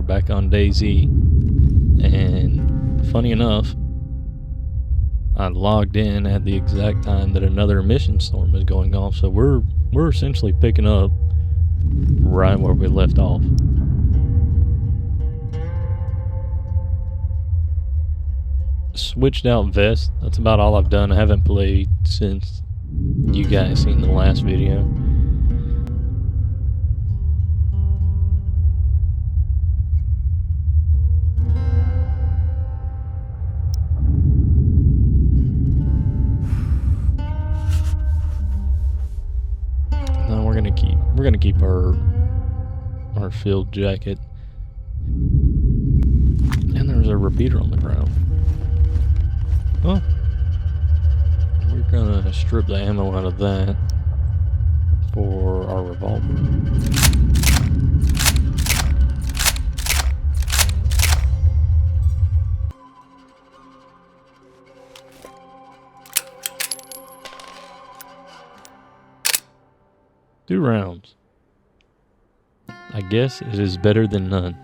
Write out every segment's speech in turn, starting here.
back on DayZ, and funny enough, I logged in at the exact time that another emission storm is going off, so we're essentially picking up right where we left off. Switched out vest. That's about all I've done. I haven't played since you guys seen the last video. No, we're gonna keep our field jacket. And there's a repeater on the ground. Well, we're gonna strip the ammo out of that for our revolver. Two rounds. I guess it is better than none.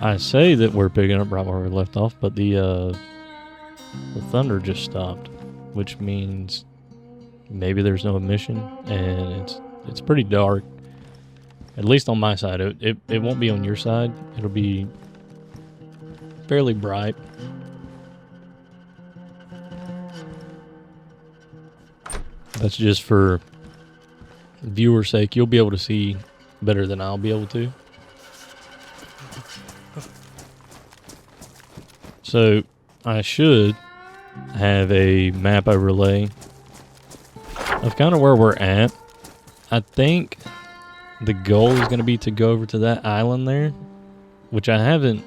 I say that we're picking up right where we left off, but the thunder just stopped, which means maybe there's no emission, and it's pretty dark. At least on my side. It won't be on your side. It'll be fairly bright. That's just for viewer's sake. You'll be able to see better than I'll be able to. So I should have a map overlay of kind of where we're at. I think the goal is going to be to go over to that island there, which I haven't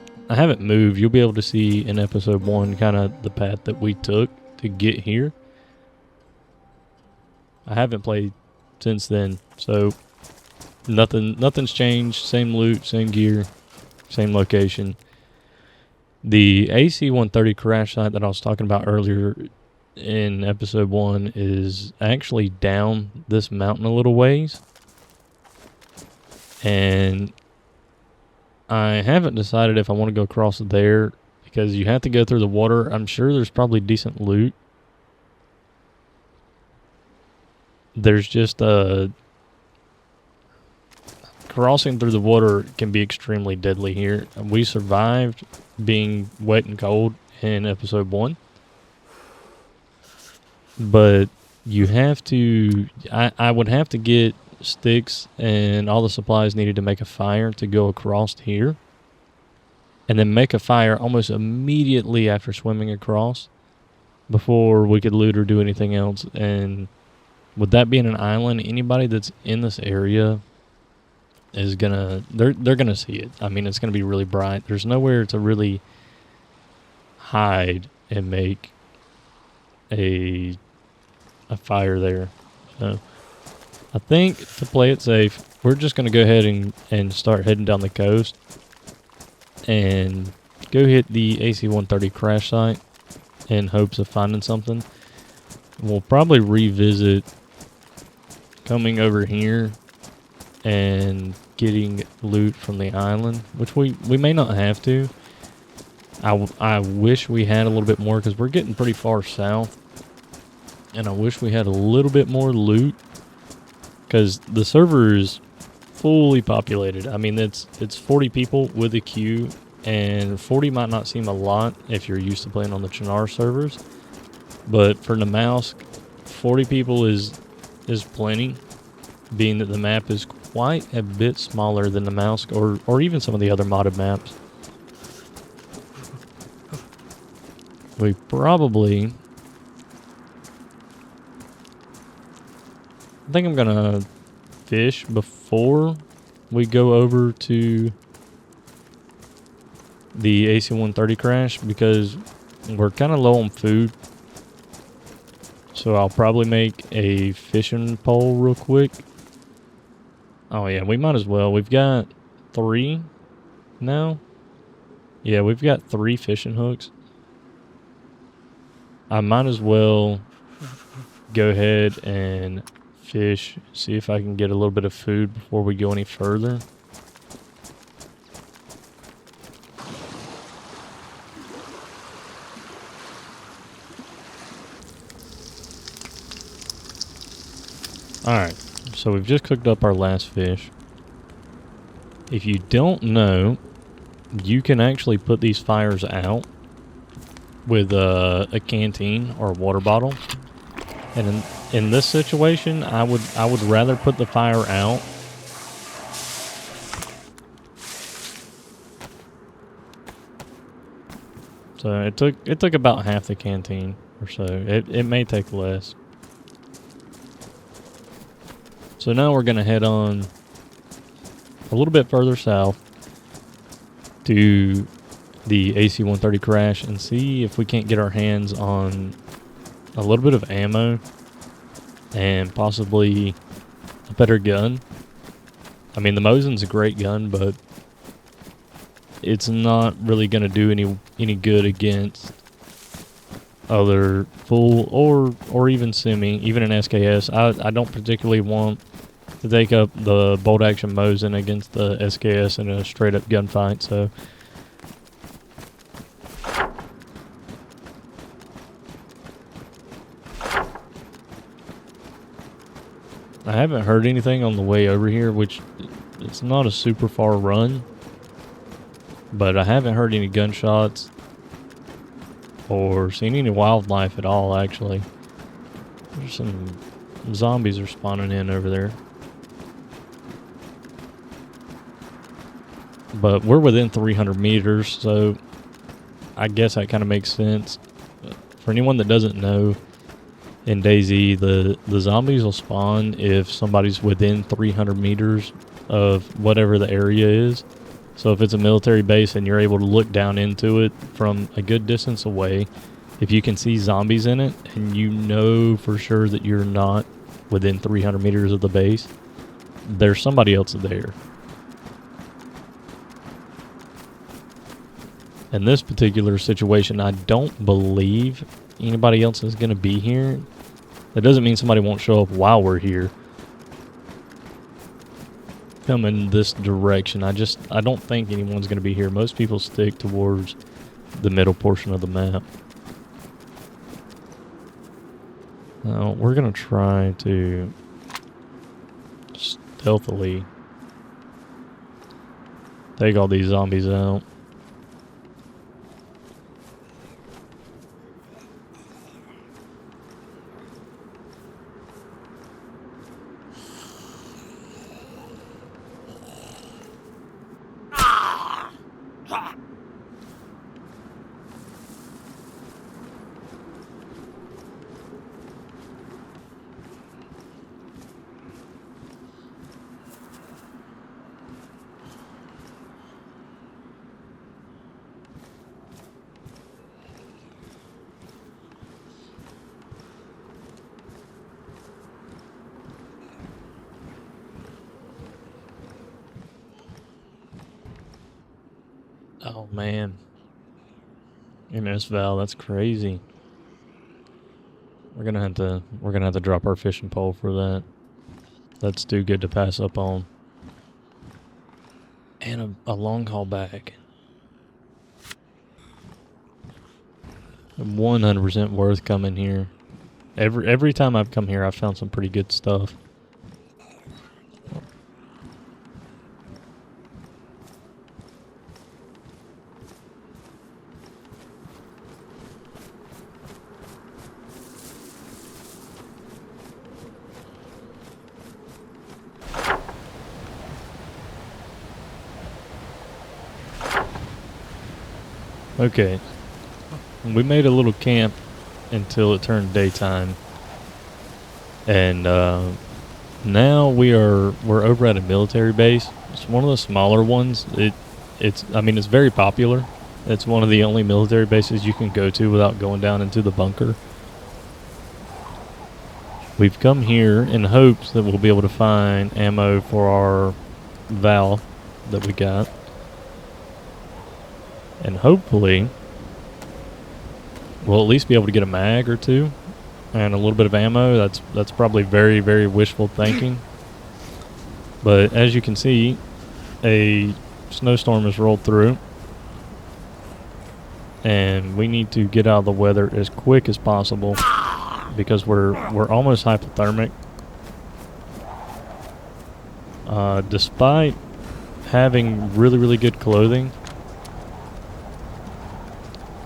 moved. You'll be able to see in episode 1 kind of the path that we took to get here. I haven't played since then, so nothing's changed. Same loot, same gear, same location. The AC-130 crash site that I was talking about earlier in episode 1 is actually down this mountain a little ways. And I haven't decided if I want to go across there because you have to go through the water. I'm sure there's probably decent loot. There's just crossing through the water can be extremely deadly here. We survived being wet and cold in episode 1, but you have to, I would have to get sticks and all the supplies needed to make a fire to go across here, and then make a fire almost immediately after swimming across before we could loot or do anything else. And with that being an island, anybody that's in this area is they're gonna see it. I mean, it's gonna be really bright. There's nowhere to really hide and make a fire there. So I think to play it safe, we're just gonna go ahead and start heading down the coast and go hit the AC-130 crash site in hopes of finding something. We'll probably revisit coming over here and getting loot from the island, which we may not have to. I wish we had a little bit more because we're getting pretty far south, and I wish we had a little bit more loot because the server is fully populated. I mean, it's 40 people with a queue, and 40 might not seem a lot if you're used to playing on the Chinar servers, but for Namalsk, 40 people is plenty, being that the map is quite a bit smaller than Namalsk or even some of the other modded maps. We probably, I think I'm gonna fish before we go over to the AC-130 crash because we're kind of low on food. So I'll probably make a fishing pole real quick. Oh yeah, we might as well. We've got 3 now. Yeah, we've got 3 fishing hooks. I might as well go ahead and fish, see if I can get a little bit of food before we go any further. Alright, so we've just cooked up our last fish. If you don't know, you can actually put these fires out with a canteen or a water bottle. And in this situation, I would rather put the fire out. So it took about half the canteen or so. It may take less. So now we're gonna head on a little bit further south to the AC-130 crash and see if we can't get our hands on a little bit of ammo and possibly a better gun. I mean, the Mosin's a great gun, but it's not really going to do any good against other full or even semi, even an SKS. I don't particularly want to take up the bolt action Mosin against the SKS in a straight up gunfight, so I haven't heard anything on the way over here, which it's not a super far run, but I haven't heard any gunshots or seen any wildlife at all, actually. There's some zombies are spawning in over there. But we're within 300 meters, so I guess that kind of makes sense. For anyone that doesn't know, in DayZ, the zombies will spawn if somebody's within 300 meters of whatever the area is. So if it's a military base and you're able to look down into it from a good distance away, if you can see zombies in it and you know for sure that you're not within 300 meters of the base, there's somebody else there. In this particular situation, I don't believe anybody else is going to be here. That doesn't mean somebody won't show up while we're here. Come in this direction. I don't think anyone's going to be here. Most people stick towards the middle portion of the map. Now, we're going to try to stealthily take all these zombies out. Oh man. MS Val, that's crazy. We're gonna have to drop our fishing pole for that. That's too good to pass up on. And a long haul back. 100% worth coming here. Every time I've come here, I've found some pretty good stuff. Okay, we made a little camp until it turned daytime, and now we're over at a military base. It's one of the smaller ones. I mean, it's very popular. It's one of the only military bases you can go to without going down into the bunker. We've come here in hopes that we'll be able to find ammo for our Val that we got. And hopefully, we'll at least be able to get a mag or two. and a little bit of ammo. That's probably very, very wishful thinking. But as you can see, a snowstorm has rolled through, and we need to get out of the weather as quick as possible because we're almost hypothermic. Despite having really, really good clothing,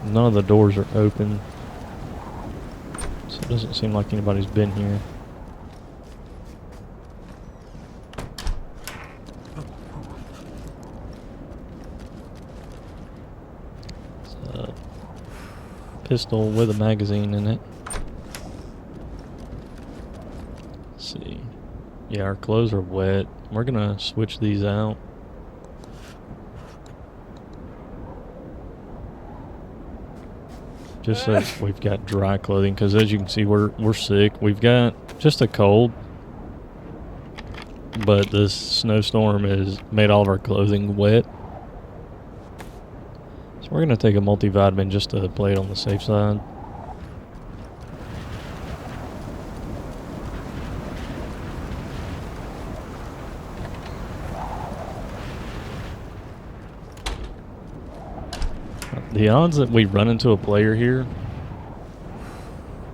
none of the doors are open, so it doesn't seem like anybody's been here. It's a pistol with a magazine in it. Let's see. Yeah, our clothes are wet. We're gonna switch these out. Just so we've got dry clothing, because as you can see, we're sick. We've got just a cold, but this snowstorm has made all of our clothing wet. So we're gonna take a multivitamin just to play it on the safe side. The odds that we run into a player here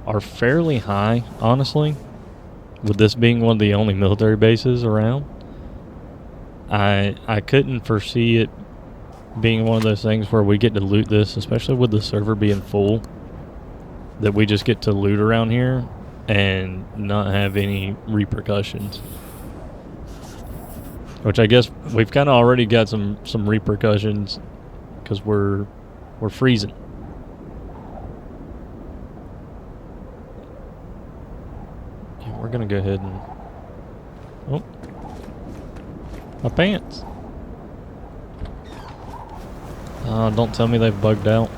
are fairly high, honestly, with this being one of the only military bases around. I couldn't foresee it being one of those things where we get to loot this, especially with the server being full, that we just get to loot around here and not have any repercussions. Which I guess we've kind of already got some repercussions because we're freezing. Yeah, we're gonna go ahead and... Oh. My pants. Don't tell me they've bugged out.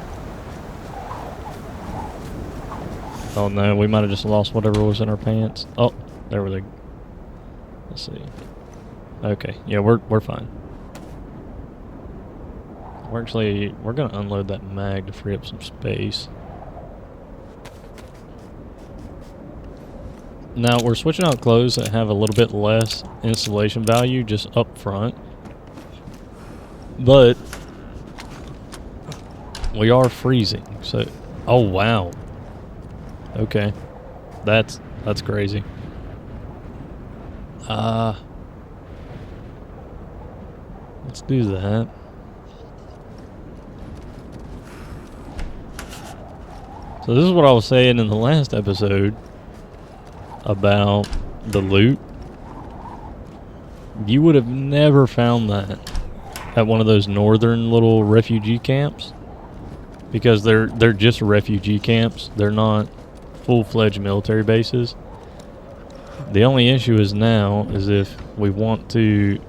Oh no, we might have just lost whatever was in our pants. Oh, there we go. Let's see. Okay, yeah, we're fine. We're gonna unload that mag to free up some space. Now we're switching out clothes that have a little bit less installation value just up front, but we are freezing. So, oh wow. Okay, that's crazy. Let's do that. So this is what I was saying in the last episode about the loot. You would have never found that at one of those northern little refugee camps, because they're just refugee camps. They're not full-fledged military bases. The only issue is now is if we want to,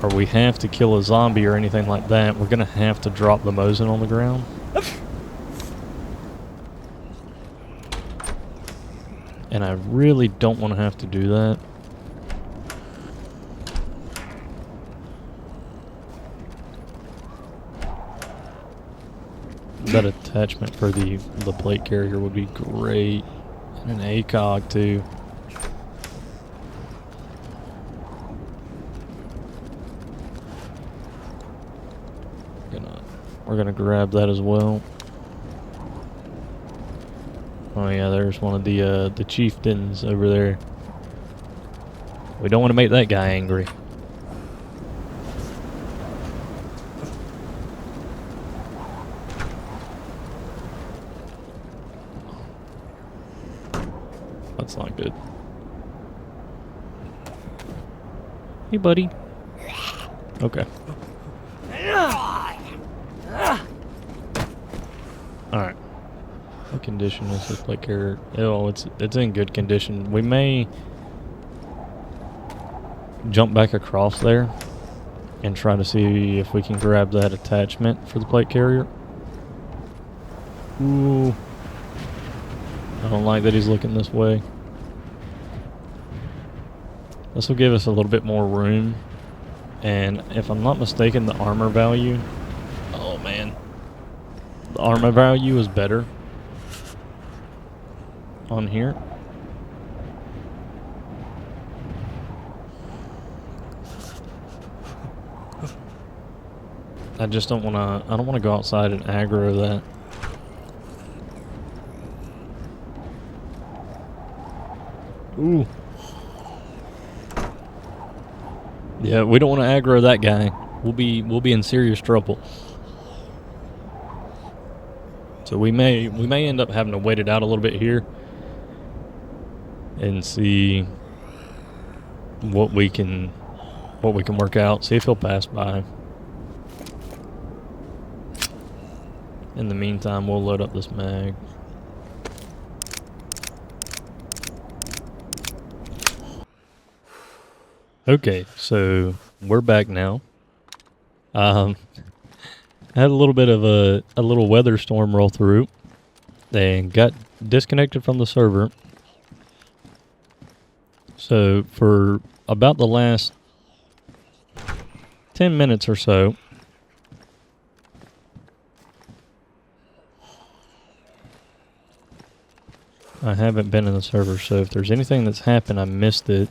or we have to kill a zombie or anything like that, we're gonna have to drop the Mosin on the ground. And I really don't want to have to do that. That attachment for the plate carrier would be great. And an ACOG too. We're gonna grab that as well. Oh yeah, there's one of the chieftains over there. We don't want to make that guy angry. That's not good. Hey, buddy. Okay. Alright. What condition is this plate carrier? Oh, it's in good condition. We may jump back across there and try to see if we can grab that attachment for the plate carrier. Ooh. I don't like that he's looking this way. This will give us a little bit more room. And if I'm not mistaken, the armor value... Oh, man. The armor value is better on here. I just don't want to, I don't want to go outside and aggro that. Ooh. Yeah, we don't want to aggro that guy. We'll be in serious trouble. So we may end up having to wait it out a little bit here and see what we can work out. See if he'll pass by. In the meantime, we'll load up this mag. Okay, so we're back now. I had a little bit of a little weather storm roll through and got disconnected from the server. So for about the last 10 minutes or so, I haven't been in the server, so if there's anything that's happened, I missed it.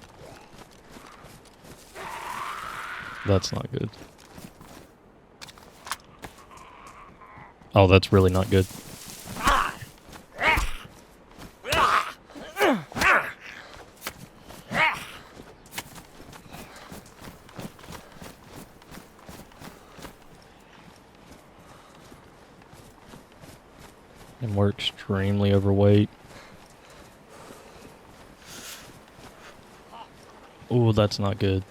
That's not good. Oh, that's really not good. And we're extremely overweight. Ooh, that's not good.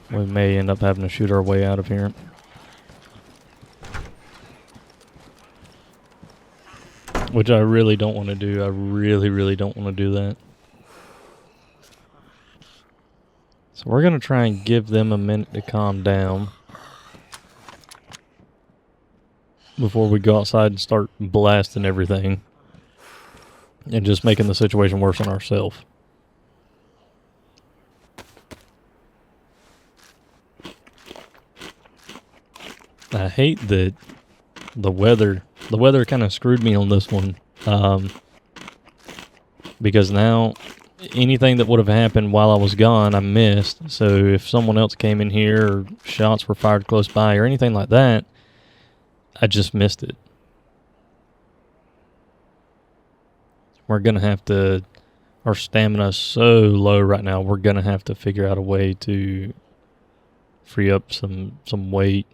We may end up having to shoot our way out of here. Which I really don't want to do. I really don't want to do that. So we're going to try and give them a minute to calm down before we go outside and start blasting everything and just making the situation worse on ourselves. I hate that the weather kind of screwed me on this one, because now anything that would have happened while I was gone, I missed. So if someone else came in here or shots were fired close by or anything like that, I just missed it. We're going to have to, our stamina is so low right now, we're going to have to figure out a way to free up some weight.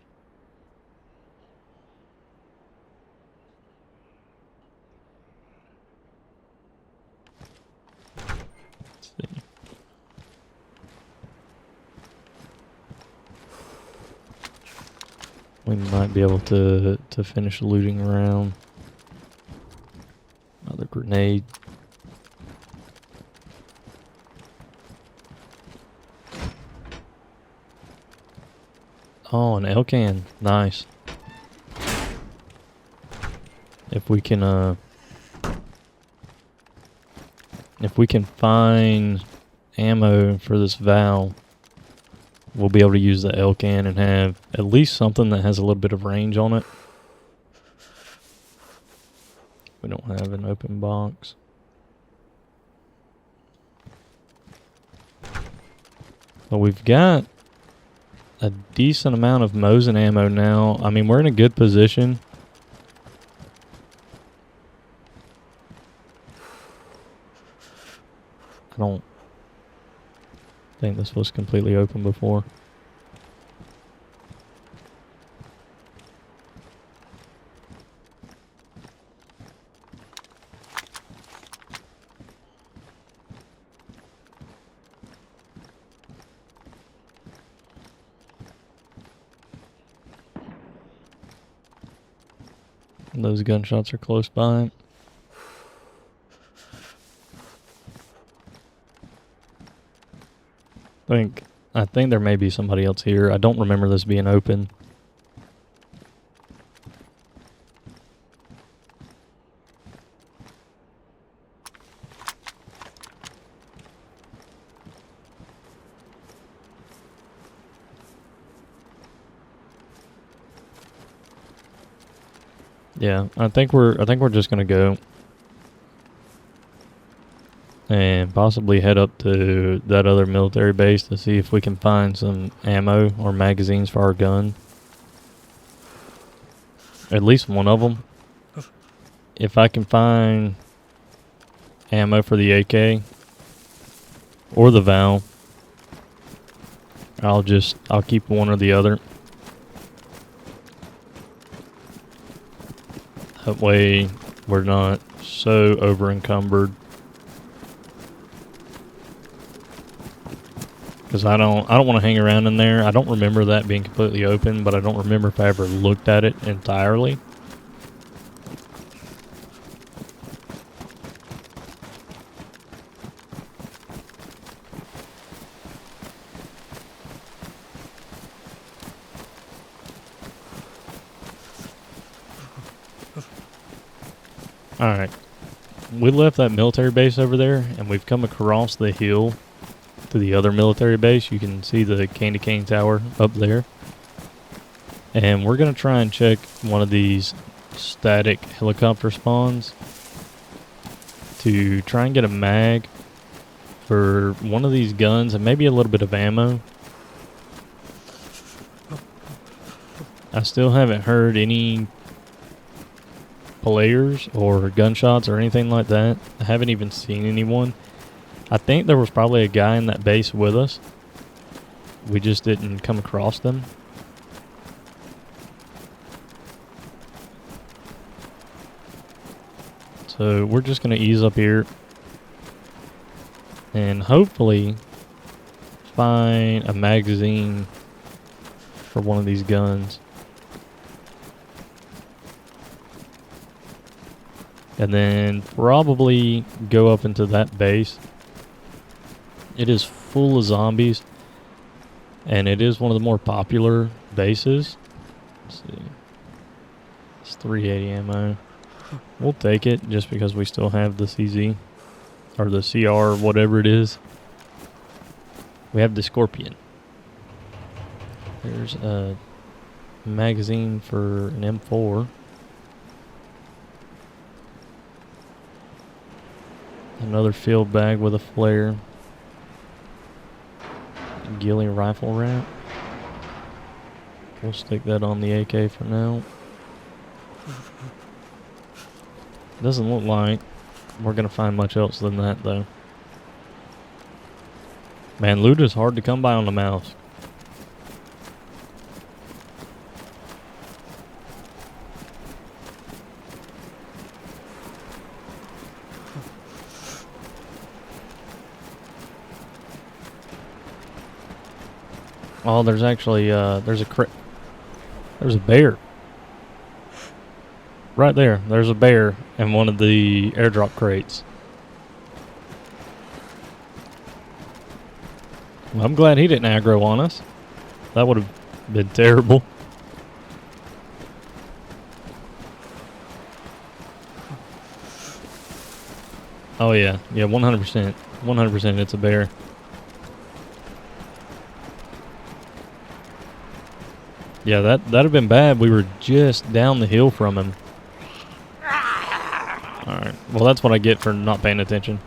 We might be able to finish looting around. Another grenade. Oh, an L-can. Nice. If we can find ammo for this valve, we'll be able to use the L-can and have at least something that has a little bit of range on it. We don't have an open box. But we've got a decent amount of Mosin ammo now. I mean, we're in a good position. I don't think this was completely open before. Those gunshots are close by. I think there may be somebody else here. I don't remember this being open. Yeah, I think we're just gonna go and possibly head up to that other military base to see if we can find some ammo or magazines for our gun. At least one of them. If I can find ammo for the AK or the Val, I'll keep one or the other. That way we're not so over encumbered. Because I don't want to hang around in there. I don't remember that being completely open, but I don't remember if I ever looked at it entirely. Alright. We left that military base over there, and we've come across the hill to the other military base. You can see the Candy Cane Tower up there. And we're going to try and check one of these static helicopter spawns to try and get a mag for one of these guns and maybe a little bit of ammo. I still haven't heard any players or gunshots or anything like that. I haven't even seen anyone. I think there was probably a guy in that base with us. We just didn't come across them. So we're just going to ease up here and hopefully find a magazine for one of these guns. And then probably go up into that base. It is full of zombies. And it is one of the more popular bases. Let's see. It's 380 ammo. We'll take it just because we still have the CZ. Or the CR, whatever it is. We have the Scorpion. There's a magazine for an M4. Another field bag with a flare. Ghillie rifle wrap. We'll stick that on the AK for now. Doesn't look like we're going to find much else than that, though. Man, loot is hard to come by on the mouse. Oh, there's actually, there's a bear. Right there, there's a bear in one of the airdrop crates. Well, I'm glad he didn't aggro on us. That would have been terrible. Oh yeah, 100%. 100% it's a bear. Yeah, that'd have been bad. We were just down the hill from him. Alright, well that's what I get for not paying attention.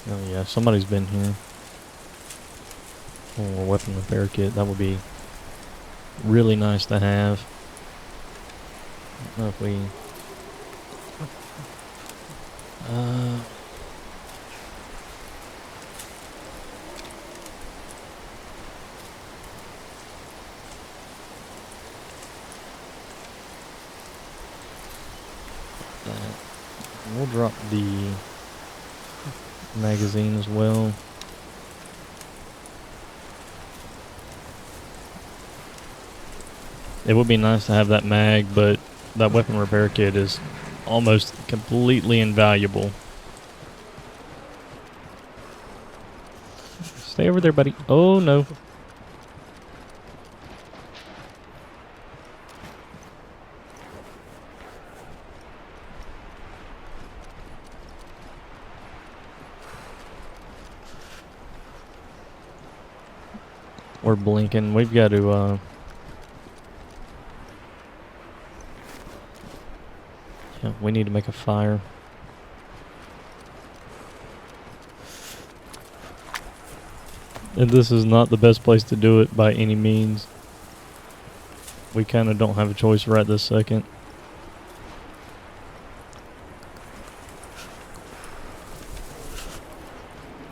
Oh yeah, somebody's been here. Oh, a weapon repair kit, that would be really nice to have. I don't know if we... We'll drop the magazine as well. It would be nice to have that mag, but that weapon repair kit is almost completely invaluable. Stay over there, buddy. Oh, no. We're blinking. We've got to, yeah, we need to make a fire. And this is not the best place to do it by any means. We kind of don't have a choice right this second.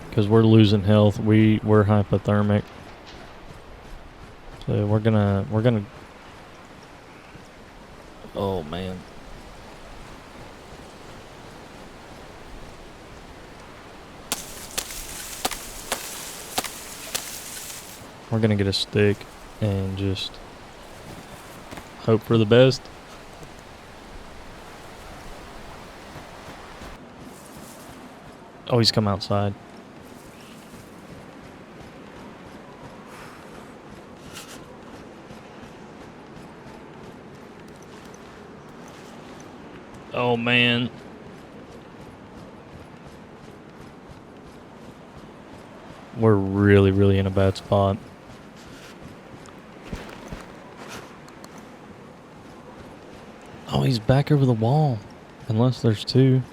Because we're losing health. We're hypothermic. So we're gonna oh man. We're gonna get a stick and just hope for the best. Oh, he's come outside. Oh man. We're really in a bad spot. Oh, he's back over the wall. Unless there's two.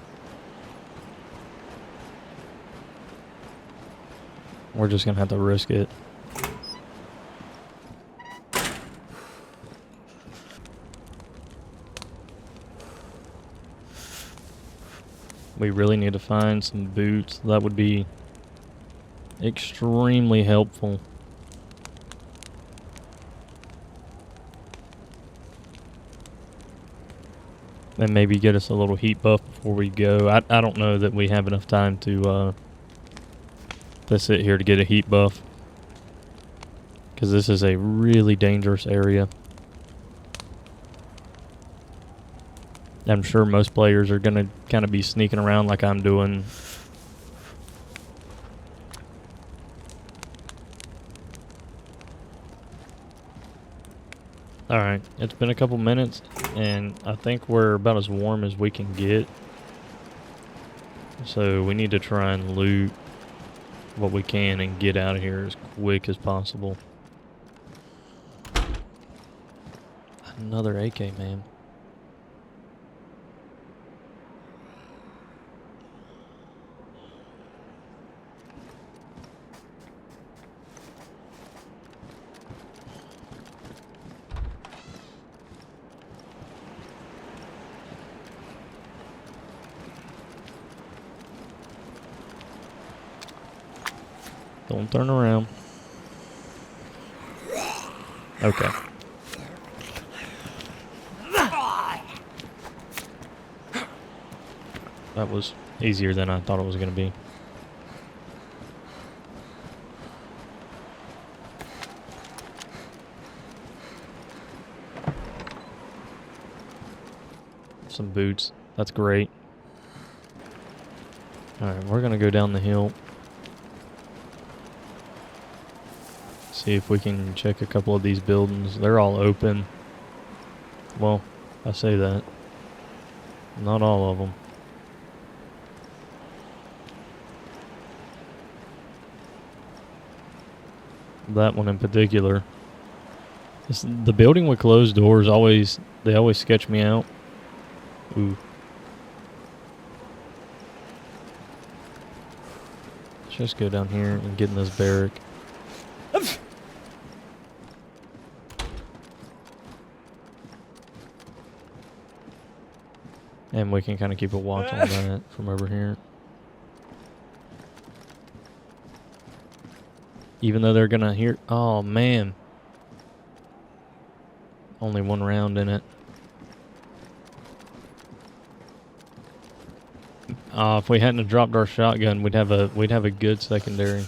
We're just gonna have to risk it. We really need to find some boots. That would be extremely helpful. And maybe get us a little heat buff before we go. I don't know that we have enough time to sit here to get a heat buff. Because this is a really dangerous area. I'm sure most players are going to kind of be sneaking around like I'm doing. Alright, it's been a couple minutes, and I think we're about as warm as we can get. So we need to try and loot what we can and get out of here as quick as possible. Another AK, man. Don't turn around. Okay. That was easier than I thought it was going to be. Some boots. That's great. Alright, we're going to go down the hill. See if we can check a couple of these buildings. They're all open. Well, I say that. Not all of them. That one in particular. The building with closed doors they always sketch me out. Ooh. Let's just go down here and get in this barrack. And we can kind of keep a watch on that from over here. Even though they're going to hear... Oh, man. Only one round in it. If we hadn't have dropped our shotgun, we'd have a good secondary.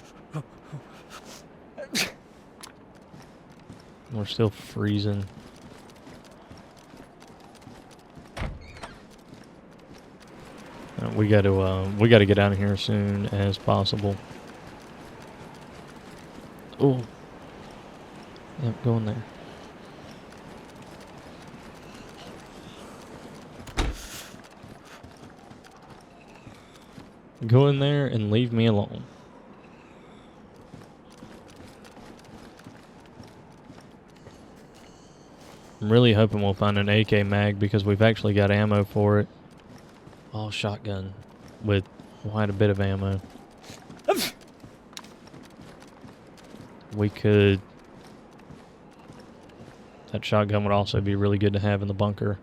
We're still freezing. We got to get out of here as soon as possible. Oh. Yep, go in there. Go in there and leave me alone. I'm really hoping we'll find an AK mag because we've actually got ammo for it. All shotgun with quite a bit of ammo. We could... That shotgun would also be really good to have in the bunker.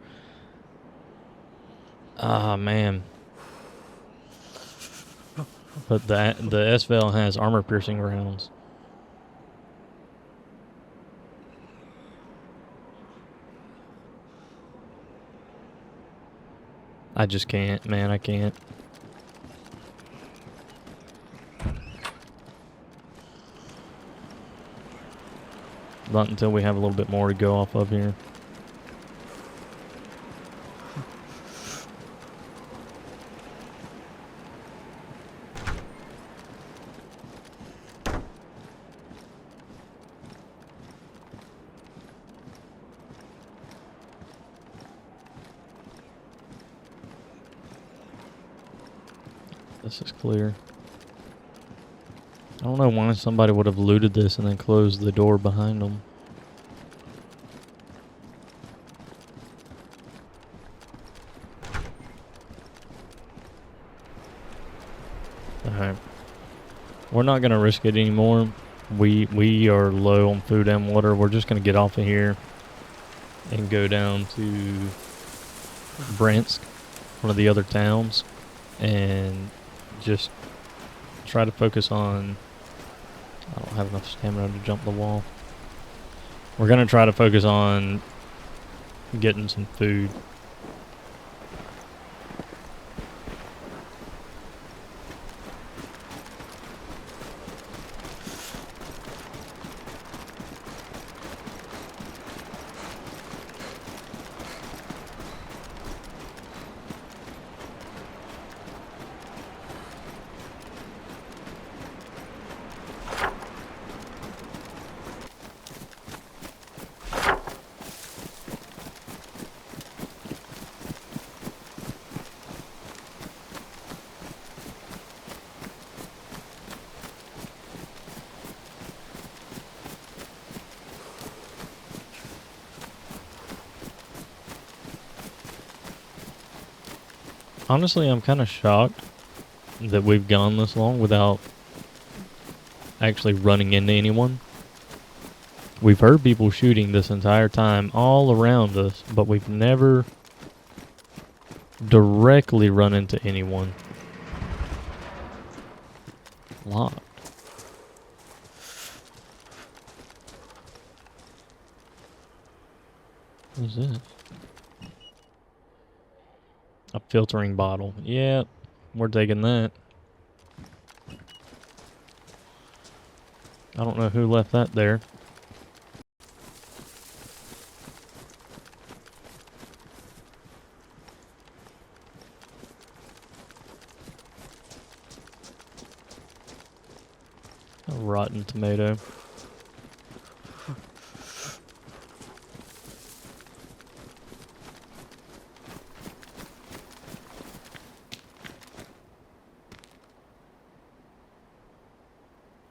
Ah, man. But the SVL has armor-piercing rounds. I just can't, man, I can't. Not until we have a little bit more to go off of here. This is clear. I don't know why somebody would have looted this and then closed the door behind them. Alright. We're not going to risk it anymore. We are low on food and water. We're just going to get off of here and go down to Bryansk, one of the other towns, and just try to focus on... I don't have enough stamina to jump the wall. We're going to try to focus on getting some food. Honestly, I'm kind of shocked that we've gone this long without actually running into anyone. We've heard people shooting this entire time all around us, but we've never directly run into anyone. Locked. What is this? A filtering bottle. Yeah, we're taking that. I don't know who left that there. A rotten tomato.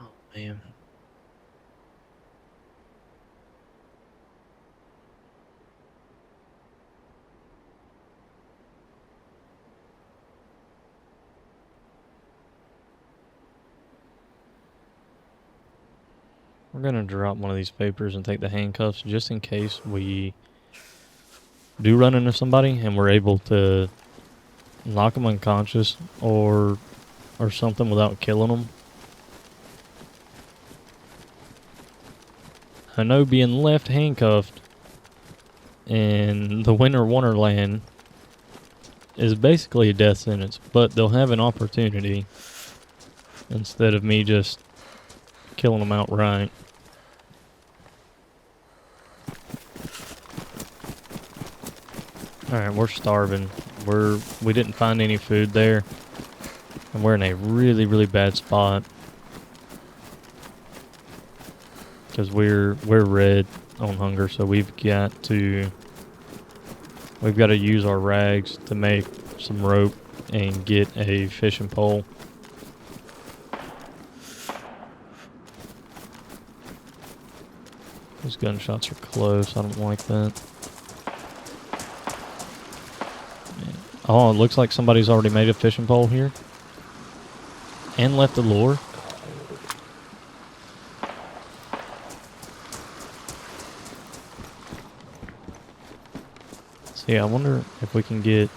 Oh, man. We're gonna drop one of these papers and take the handcuffs just in case we do run into somebody and we're able to knock them unconscious or something without killing them. I know being left handcuffed in the Winter Wonderland is basically a death sentence, but they'll have an opportunity instead of me just killing them outright. Alright, we're starving. We didn't find any food there. And we're in a really, really bad spot. Because we're red on hunger, so we've got to use our rags to make some rope and get a fishing pole. Those gunshots are close. I don't like that. Oh, it looks like somebody's already made a fishing pole here. And left the lure. So yeah, I wonder if we can get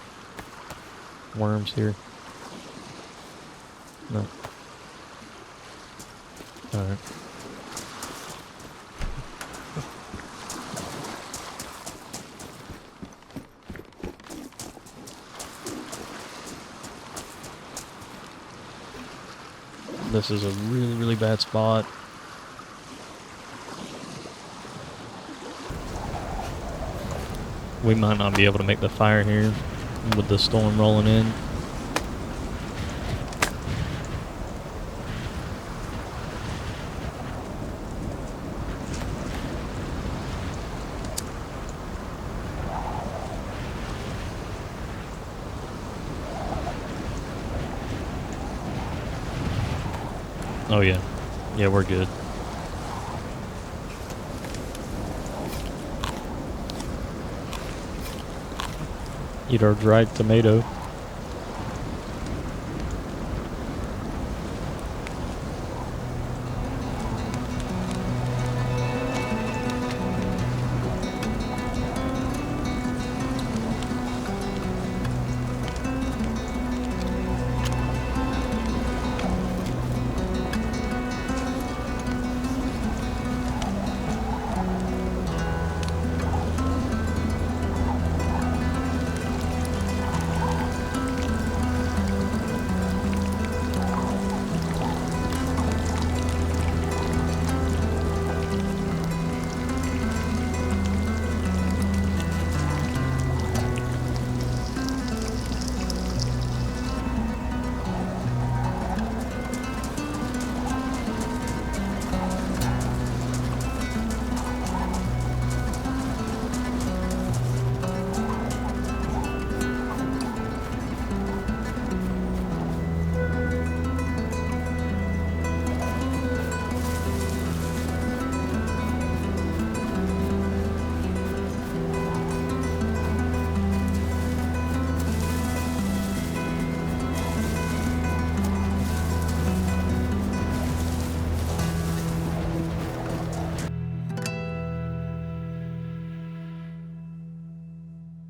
worms here. No. Alright. This is a really, really bad spot. We might not be able to make the fire here with the storm rolling in. Oh yeah. Yeah, we're good. Eat our dried tomato.